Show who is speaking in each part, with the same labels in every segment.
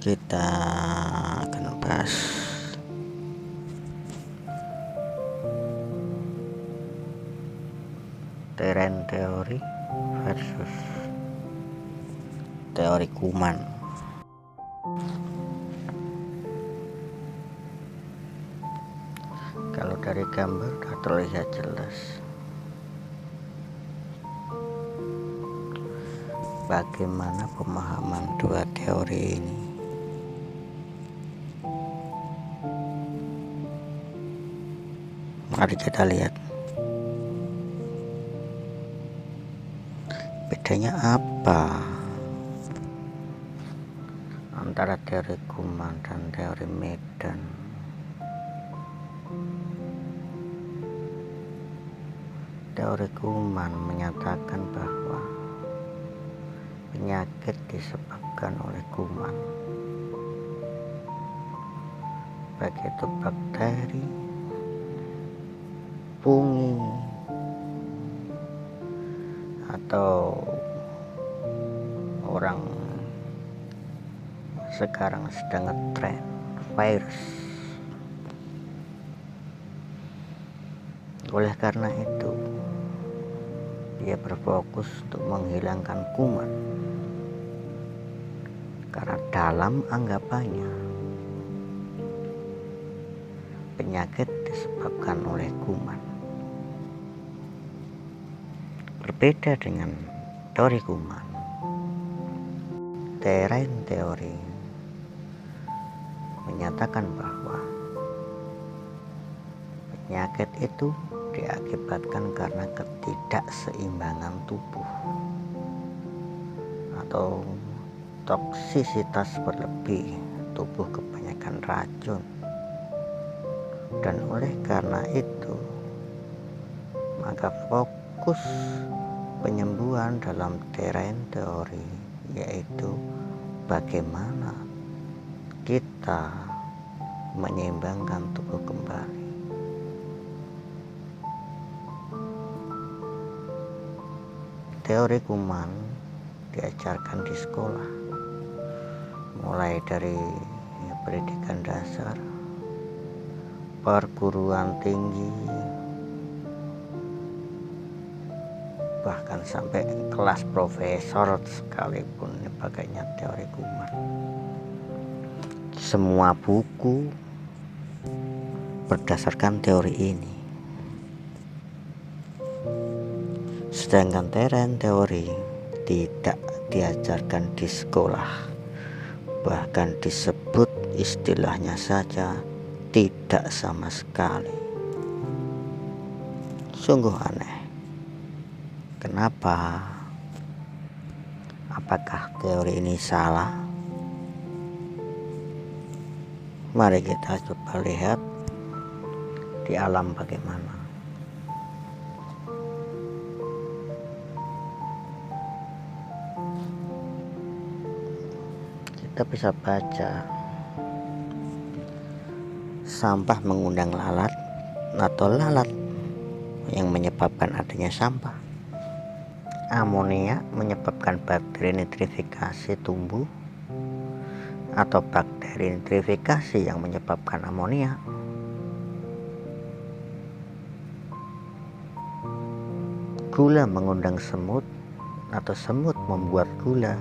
Speaker 1: kita akan bahas Terrain teori versus teori kuman. Kalau dari gambar sudah terlihat jelas bagaimana pemahaman dua teori ini. Mari kita lihat bedanya apa antara teori kuman dan teori medan. Teori kuman menyatakan bahwa penyakit disebabkan oleh kuman, baik itu bakteri, fungi, atau orang sekarang sedang ngetren virus. Oleh karena itu dia berfokus untuk menghilangkan kuman, karena dalam anggapannya penyakit disebabkan oleh kuman. Berbeda dengan teori kuman, terrain teori menyatakan bahwa penyakit itu diakibatkan karena ketidakseimbangan tubuh atau toksisitas berlebih, tubuh kebanyakan racun. Dan oleh karena itu maka fokus penyembuhan dalam terrain teori yaitu bagaimana kita menyeimbangkan tubuh kembali. Teori kuman diajarkan di sekolah, mulai dari pendidikan dasar, perguruan tinggi, bahkan sampai kelas profesor sekalipun pakainya teori kuman. Semua buku berdasarkan teori ini. Sedangkan terrain teori tidak diajarkan di sekolah, bahkan disebut istilahnya saja tidak sama sekali. Sungguh aneh. Kenapa? Apakah teori ini salah? Mari kita coba lihat di alam bagaimana. Kita bisa baca sampah mengundang lalat atau lalat yang menyebabkan adanya sampah. Amonia menyebabkan bakteri nitrifikasi tumbuh atau bakteri nitrifikasi yang menyebabkan amonia. Gula mengundang semut atau semut membuat gula.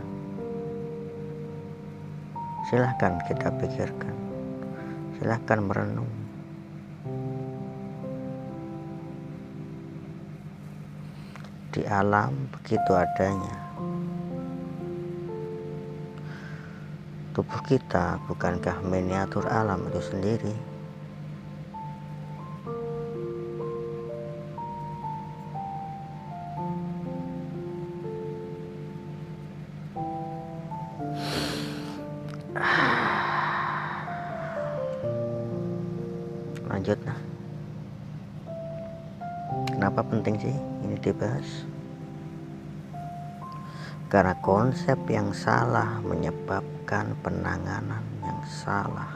Speaker 1: Silahkan kita pikirkan, silahkan merenung. Di alam begitu adanya. Tubuh kita bukankah miniatur alam itu sendiri? Lanjut. Kenapa penting sih ini dibahas? Karena konsep yang salah menyebabkan penanganan yang salah.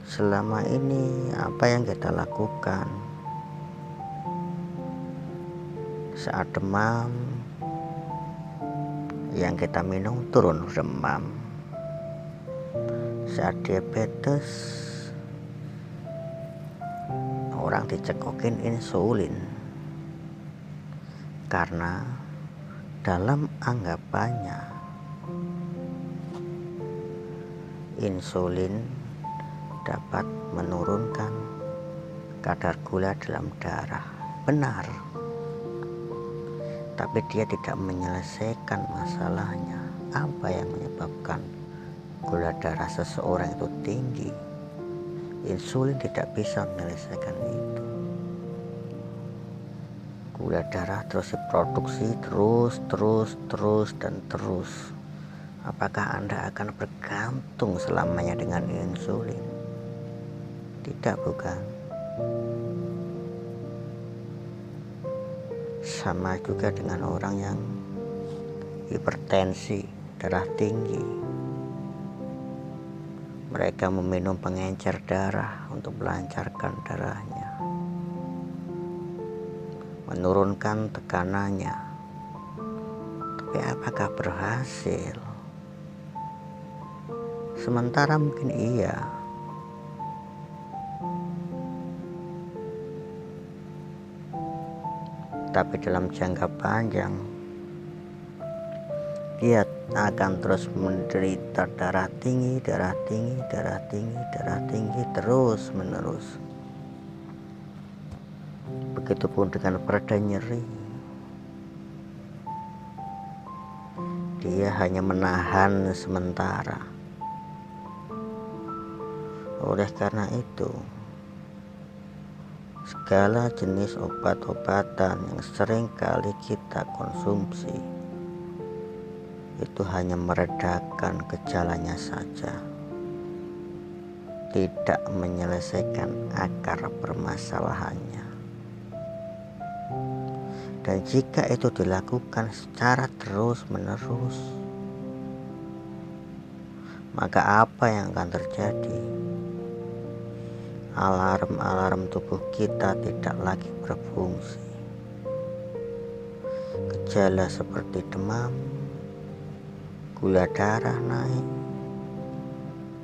Speaker 1: Selama ini apa yang kita lakukan saat demam yang kita minum turun demam. Saat diabetes, orang dicekokin insulin karena dalam anggapannya insulin dapat menurunkan kadar gula dalam darah. Benar, tapi dia tidak menyelesaikan masalahnya. Apa yang menyebabkan gula darah seseorang itu tinggi? Insulin tidak bisa menyelesaikan itu. Gula darah terus diproduksi terus. Apakah Anda akan bergantung selamanya dengan insulin? Tidak, bukan? Sama juga dengan orang yang hipertensi, darah tinggi. Mereka meminum pengencer darah untuk melancarkan darahnya, menurunkan tekanannya. Tapi apakah berhasil? Sementara mungkin iya, tapi dalam jangka panjang dia akan terus menderita darah tinggi terus menerus. Begitupun dengan pereda nyeri, dia hanya menahan sementara. Oleh karena itu, segala jenis obat-obatan yang sering kali kita konsumsi itu hanya meredakan gejalanya saja, tidak menyelesaikan akar permasalahannya. Dan jika itu dilakukan secara terus-menerus, maka apa yang akan terjadi? Alarm-alarm tubuh kita tidak lagi berfungsi. Gejala seperti demam, gula darah naik,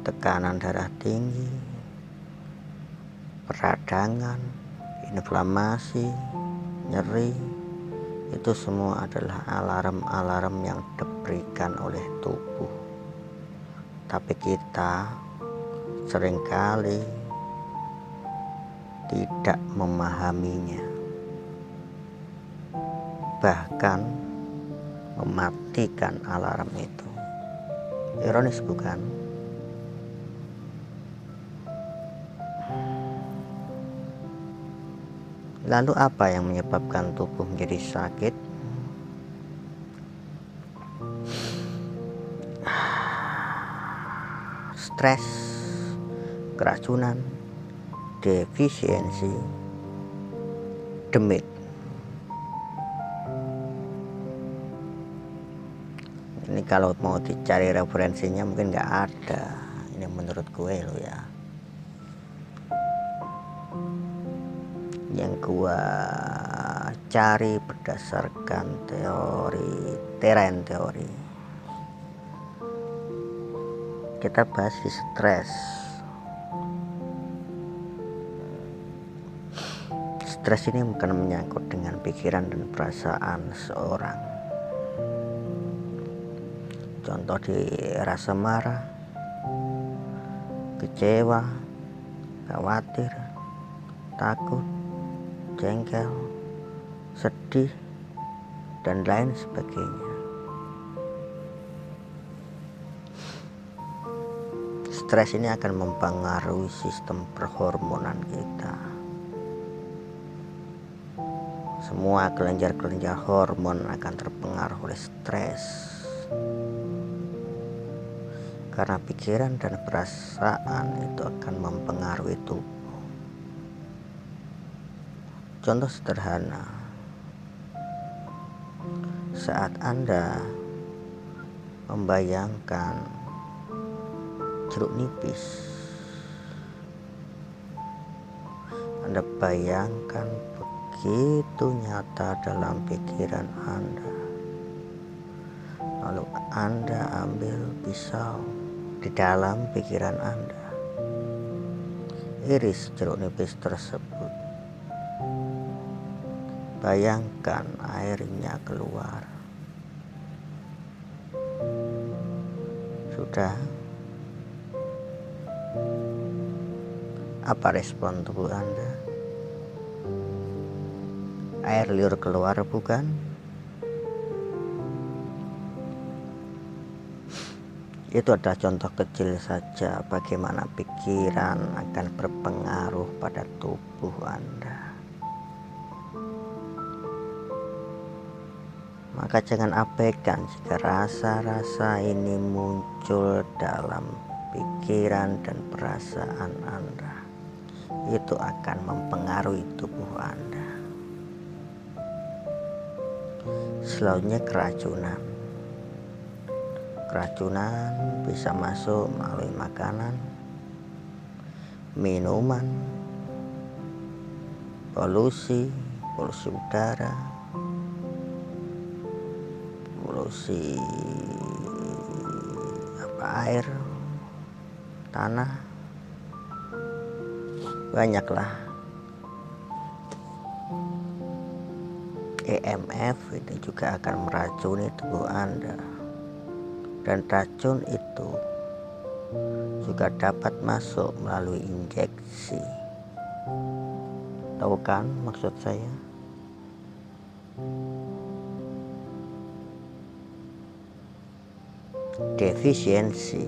Speaker 1: tekanan darah tinggi, peradangan, inflamasi, nyeri, itu semua adalah alarm-alarm yang diberikan oleh tubuh. Tapi kita seringkali tidak memahaminya, bahkan mematikan alarm itu. Ironis, bukan? Lalu apa yang menyebabkan tubuh menjadi sakit? Stres, keracunan, defisiensi, demit. Ini kalau mau dicari referensinya mungkin nggak ada. Ini menurut gue lo ya. Yang gue cari berdasarkan terrain teori. Kita bahas di stres. Stres ini bukan menyangkut dengan pikiran dan perasaan seorang. Contoh di rasa marah, kecewa, khawatir, takut, jengkel, sedih, dan lain sebagainya. Stres ini akan mempengaruhi sistem perhormonan kita. Semua kelenjar-kelenjar hormon akan terpengaruh oleh stres. Karena pikiran dan perasaan itu akan mempengaruhi tubuh. Contoh sederhana, saat Anda membayangkan jeruk nipis, Anda bayangkan begitu nyata dalam pikiran Anda. Lalu Anda ambil pisau di dalam pikiran Anda, iris jeruk nipis tersebut. Bayangkan airnya keluar. Sudah? Apa respon tubuh Anda? Air liur keluar, bukan? Itu adalah contoh kecil saja bagaimana pikiran akan berpengaruh pada tubuh Anda. Maka jangan abaikan jika rasa-rasa ini muncul dalam pikiran dan perasaan Anda. Itu akan mempengaruhi tubuh Anda. Selanjutnya keracunan. Keracunan bisa masuk melalui makanan, minuman, polusi udara, polusi air, tanah, banyaklah. EMF ini juga akan meracuni tubuh Anda. Dan racun itu juga dapat masuk melalui injeksi. Tahu kan maksud saya? Defisiensi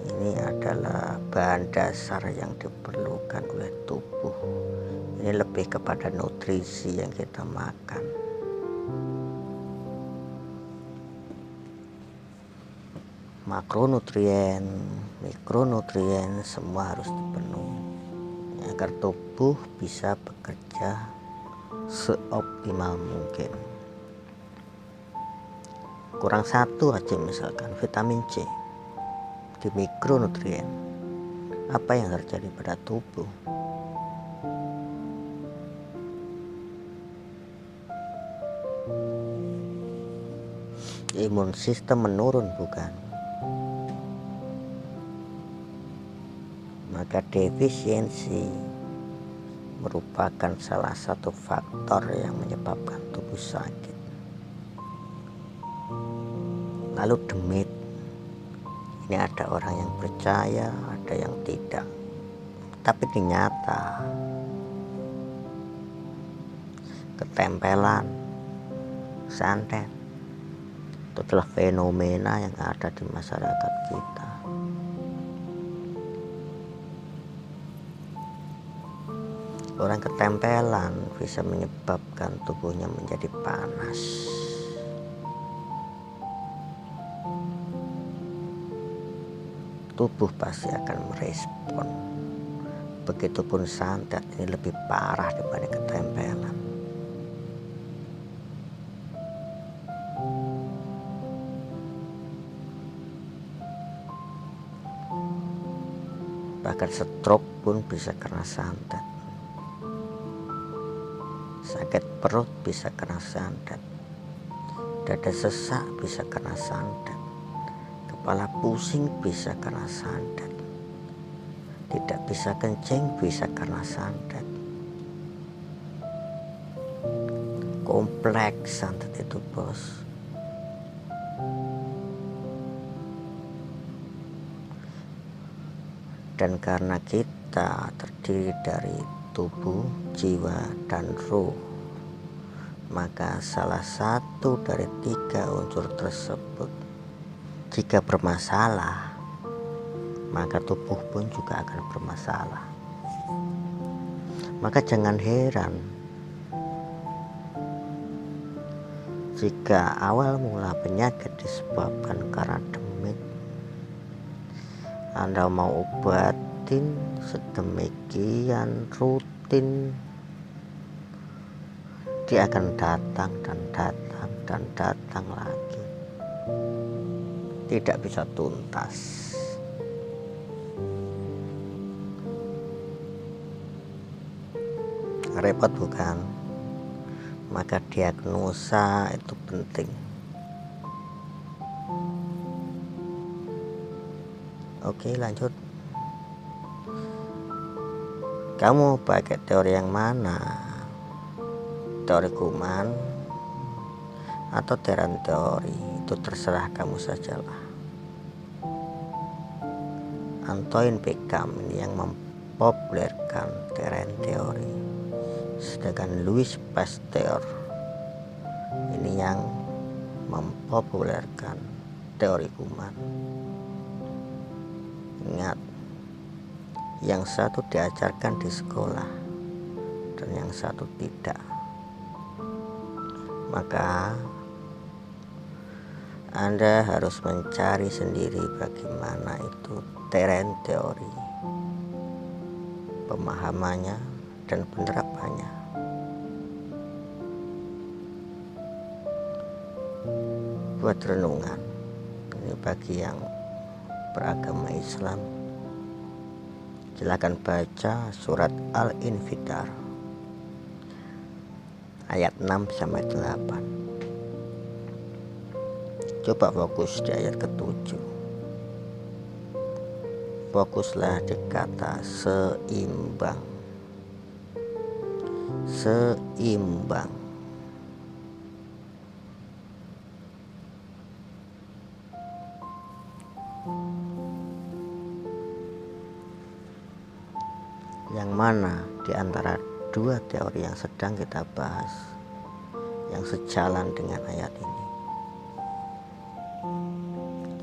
Speaker 1: ini adalah bahan dasar yang diperlukan oleh tubuh. Ini lebih kepada nutrisi yang kita makan. Makronutrien, mikronutrien semua harus dipenuhi agar tubuh bisa bekerja seoptimal mungkin. Kurang satu aja misalkan vitamin C di mikronutrien, apa yang terjadi pada tubuh? Imun sistem menurun, bukan? Maka defisiensi merupakan salah satu faktor yang menyebabkan tubuh sakit. Lalu demit, ini ada orang yang percaya, ada yang tidak, tapi ini nyata. Ketempelan, santet, itu adalah fenomena yang ada di masyarakat kita. Orang ketempelan bisa menyebabkan tubuhnya menjadi panas. Tubuh pasti akan merespon. Begitupun santet, ini lebih parah daripada ketempelan. Bahkan stroke pun bisa karena santet. Sakit perut bisa karena santet. Dada sesak bisa karena santet. Kepala pusing bisa karena santet. Tidak bisa kencing bisa karena santet. Kompleks santet itu, bos. Dan karena kita terdiri dari tubuh, jiwa, dan ruh, maka salah satu dari 3 unsur tersebut jika bermasalah, maka tubuh pun juga akan bermasalah. Maka jangan heran jika awal mula penyakit disebabkan karena demit, Anda mau obatin sedemikian rutin, dia akan datang dan datang dan datang lagi, tidak bisa tuntas. Repot, bukan? maka diagnosa itu penting. Oke, lanjut. Kamu pakai teori yang mana? Teori Kuman atau Terran teori? Itu terserah kamu sajalah. Antoine Beckham ini yang mempopulerkan Terran teori, sedangkan Louis Pasteur ini yang mempopulerkan teori Kuman. Ingat, yang satu diajarkan di sekolah dan yang satu tidak. Maka Anda harus mencari sendiri bagaimana itu Terran teori, pemahamannya dan penerapannya. Buat renungan ini bagi yang beragama Islam, silakan baca surat Al-Infitar ayat 6-8. Coba fokus di ayat ke-7. Fokuslah di kata seimbang. Seimbang. Yang mana di antara dua teori yang sedang kita bahas yang sejalan dengan ayat ini?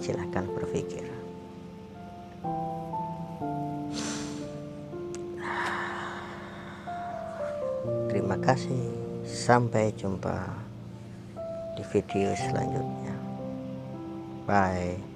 Speaker 1: Silahkan berpikir. Terima kasih. Sampai jumpa di video selanjutnya. Bye.